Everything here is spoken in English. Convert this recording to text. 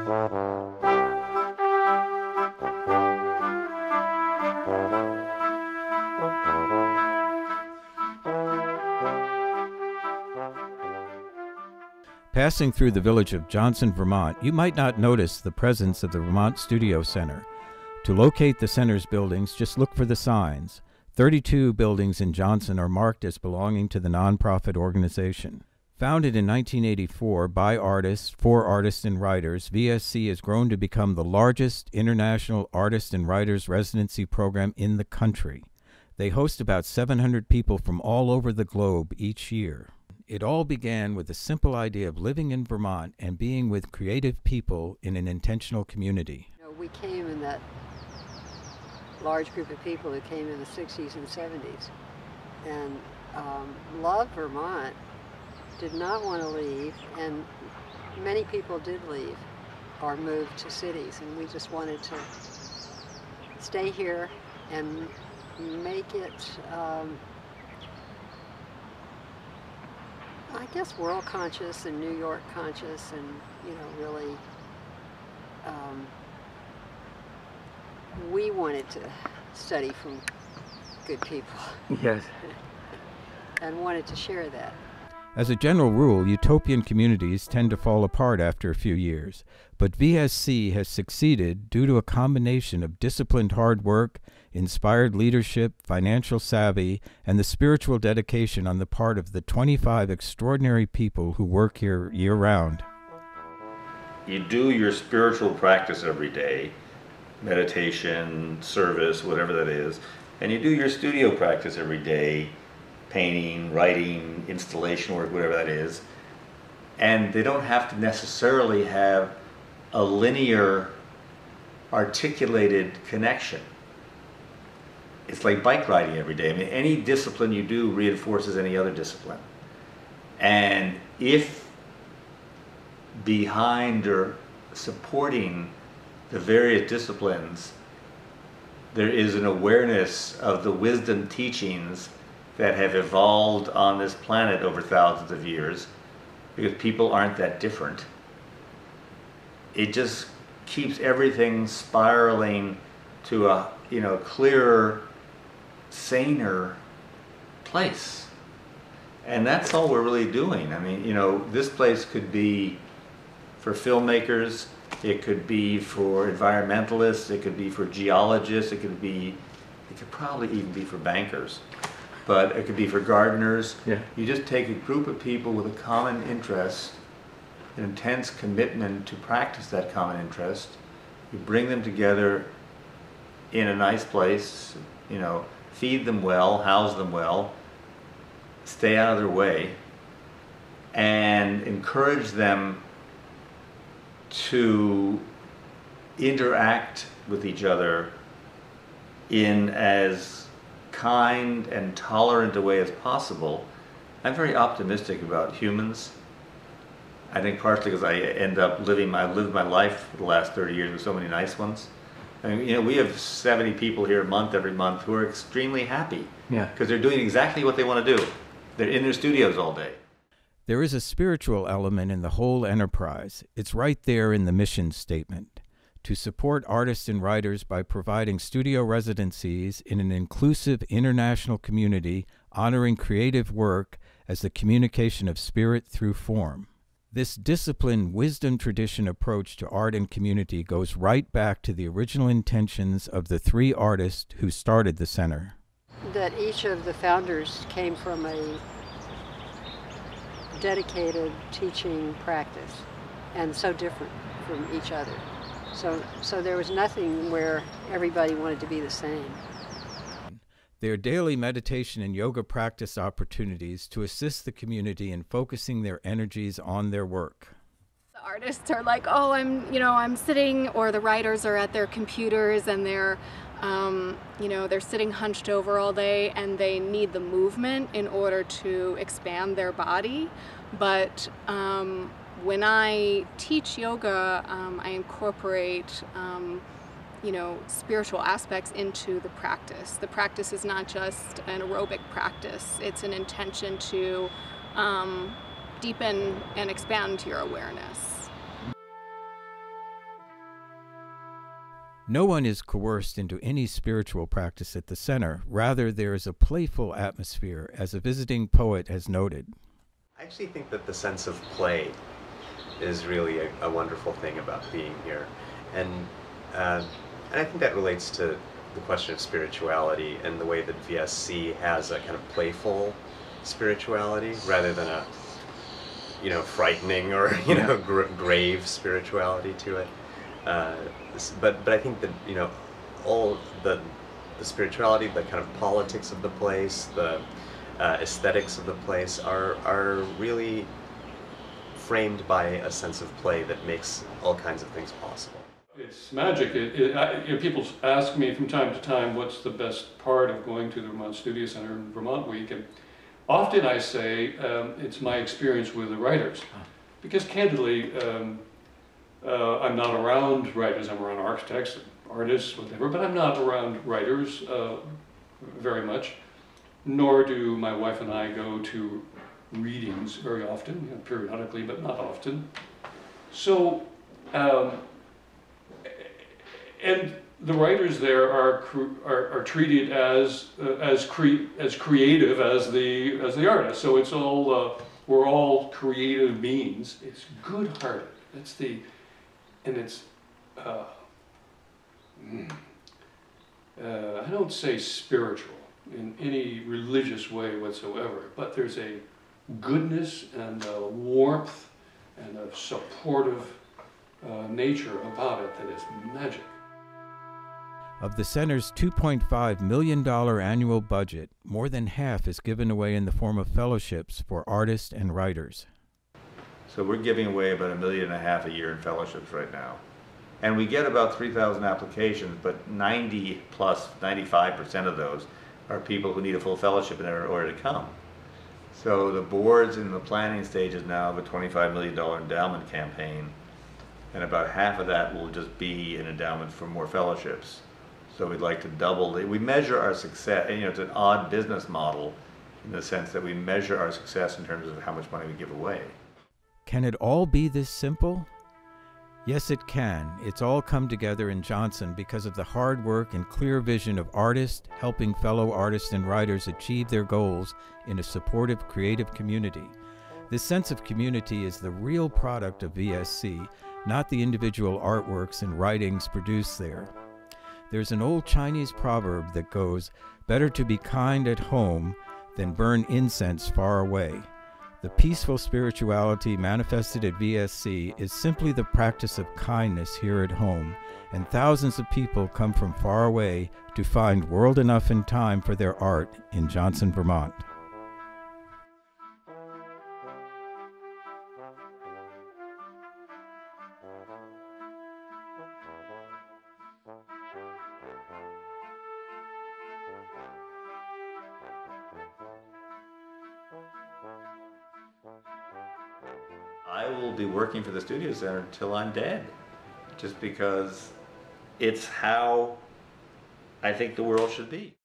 Passing through the village of Johnson, Vermont, you might not notice the presence of the Vermont Studio Center. To locate the center's buildings, just look for the signs. 32 buildings in Johnson are marked as belonging to the nonprofit organization. Founded in 1984 by artists, for artists and writers, VSC has grown to become the largest international artist and writers residency program in the country. They host about 700 people from all over the globe each year. It all began with the simple idea of living in Vermont and being with creative people in an intentional community. You know, we came in that large group of people who came in the 60s and 70s and loved Vermont, did not want to leave, and many people did leave or move to cities, and we just wanted to stay here and make it I guess world conscious and New York conscious, and really we wanted to study from good people. Yes. And wanted to share that. As a general rule, utopian communities tend to fall apart after a few years, but VSC has succeeded due to a combination of disciplined hard work, inspired leadership, financial savvy, and the spiritual dedication on the part of the 25 extraordinary people who work here year-round. You do your spiritual practice every day, meditation, service, whatever that is, and you do your studio practice every day, painting, writing, installation work, whatever that is, and they don't have to necessarily have a linear, articulated connection. It's like bike riding every day. I mean, any discipline you do reinforces any other discipline. And if behind or supporting the various disciplines, there is an awareness of the wisdom teachings that have evolved on this planet over thousands of years, because people aren't that different. It just keeps everything spiraling to a clearer, saner place. And that's all we're really doing. I mean, this place could be for filmmakers, it could be for environmentalists, it could be for geologists, it could probably even be for bankers. But it could be for gardeners. Yeah. You just take a group of people with a common interest, an intense commitment to practice that common interest. You bring them together in a nice place, feed them well, house them well, stay out of their way, and encourage them to interact with each other in as kind and tolerant a way as possible. I'm very optimistic about humans. I think partially because I've lived my life for the last 30 years with so many nice ones. I mean, we have 70 people here every month who are extremely happy. Yeah. Because they're doing exactly what they want to do. They're in their studios all day. There is a spiritual element in the whole enterprise. It's right there in the mission statement: to support artists and writers by providing studio residencies in an inclusive international community, honoring creative work as the communication of spirit through form. This disciplined wisdom tradition approach to art and community goes right back to the original intentions of the three artists who started the center. That each of the founders came from a dedicated teaching practice, and so different from each other. So there was nothing where everybody wanted to be the same. Their daily meditation and yoga practice opportunities to assist the community in focusing their energies on their work. The artists are like, oh, I'm sitting, or the writers are at their computers and they're sitting hunched over all day, and they need the movement in order to expand their body. But when I teach yoga, I incorporate, spiritual aspects into the practice. The practice is not just an aerobic practice. It's an intention to deepen and expand your awareness. No one is coerced into any spiritual practice at the center. Rather, there is a playful atmosphere, as a visiting poet has noted. I actually think that the sense of play is really a wonderful thing about being here. And I think that relates to the question of spirituality and the way that VSC has a kind of playful spirituality rather than a, frightening or, grave spirituality to it. But I think that, all the spirituality, the kind of politics of the place, the aesthetics of the place are really framed by a sense of play that makes all kinds of things possible. It's magic. People ask me from time to time what's the best part of going to the Vermont Studio Center in Vermont Week, and often I say it's my experience with the writers, because candidly I'm not around writers. I'm around architects, artists, whatever, but I'm not around writers very much, nor do my wife and I go to readings very often, periodically, but not often. So, and the writers there are treated as creative as the artists. So it's all we're all creative beings. It's good-hearted. I don't say spiritual in any religious way whatsoever, but there's a goodness and a warmth and a supportive nature about it that is magic. Of the center's $2.5 million annual budget, more than half is given away in the form of fellowships for artists and writers. So we're giving away about $1.5 million a year in fellowships right now. And we get about 3,000 applications, but 95% of those are people who need a full fellowship in order to come. So the board's in the planning stages now of a $25 million endowment campaign, and about half of that will just be an endowment for more fellowships. So we'd like to double we measure our success, it's an odd business model in the sense that we measure our success in terms of how much money we give away. Can it all be this simple? Yes, it can. It's all come together in Johnson because of the hard work and clear vision of artists helping fellow artists and writers achieve their goals in a supportive, creative community. This sense of community is the real product of VSC, not the individual artworks and writings produced there. There's an old Chinese proverb that goes, "Better to be kind at home than burn incense far away." The peaceful spirituality manifested at VSC is simply the practice of kindness here at home, and thousands of people come from far away to find world enough and time for their art in Johnson, Vermont. I will be working for the Studio Center until I'm dead, just because it's how I think the world should be.